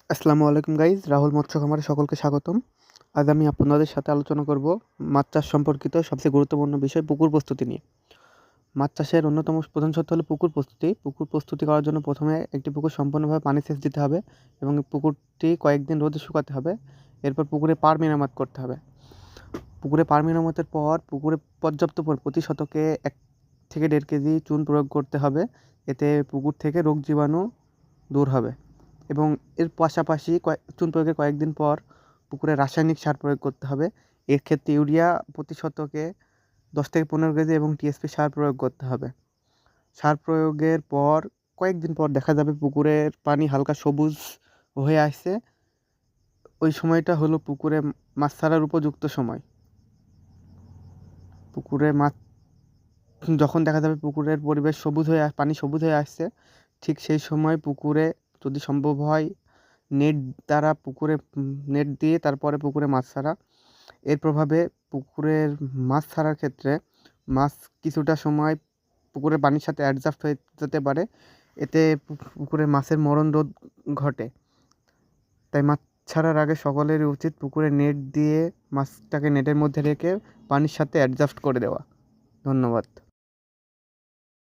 আসসালামু আলাইকুম গাইজ, রাহুল মৎস্য খামারে সকলকে স্বাগতম। আজ আমি আপনাদের সাথে আলোচনা করব মাছ চাষ সম্পর্কিত সবচেয়ে গুরুত্বপূর্ণ বিষয় পুকুর প্রস্তুতি নিয়ে। মাছ চাষের অন্যতম প্রধান শর্ত হলো পুকুর প্রস্তুতি। পুকুর প্রস্তুতি করার জন্য প্রথমে একটি পুকুর সম্পূর্ণভাবে পানি সেচ দিতে হবে এবং পুকুরটি কয়েকদিন রোদে শুকাতে হবে। এরপর পুকুরে পাড় মেরামত করতে হবে। পুকুরে পাড় মেরামতের পর পুকুরে পর্যাপ্ত প্রতি শতকে 1 থেকে 1.5 কেজি চুন প্রয়োগ করতে হবে। এতে পুকুর থেকে রোগ জীবাণু দূর হবে এবং এর পাশাপাশি চুন প্রয়োগের কয়েকদিন পর পুকুরে রাসায়নিক সার প্রয়োগ করতে হবে। এর ক্ষেত্রে ইউরিয়া প্রতি শতকে 10 থেকে 15 কেজি এবং টিএসপি সার প্রয়োগ করতে হবে। সার প্রয়োগের পর কয়েকদিন পর দেখা যাবে পুকুরের পানি হালকা সবুজ হয়ে আসছে। ওই সময়টা হলো পুকুরে মাছ ছাড়ার উপযুক্ত সময়। পুকুরে মাছ যখন দেখা যাবে পুকুরের পরিবেশ পানি সবুজ হয়ে আসছে, ঠিক সেই সময় পুকুরে যদি সম্ভব হয় নেট দ্বারা নেট দিয়ে তারপরে পুকুরে মাছ ছাড়া। এর প্রভাবে পুকুরের মাছ ছাড়ার ক্ষেত্রে মাছ কিছুটা সময় পুকুরের পানির সাথে অ্যাডজাস্ট হয়ে যেতে পারে। এতে পুকুরে মাছের মরণ রোধ ঘটে। তাই মাছ ছাড়ার আগে সকলেরই উচিত পুকুরে নেট দিয়ে মাছটাকে নেটের মধ্যে রেখে পানির সাথে অ্যাডজাস্ট করে দেওয়া। ধন্যবাদ।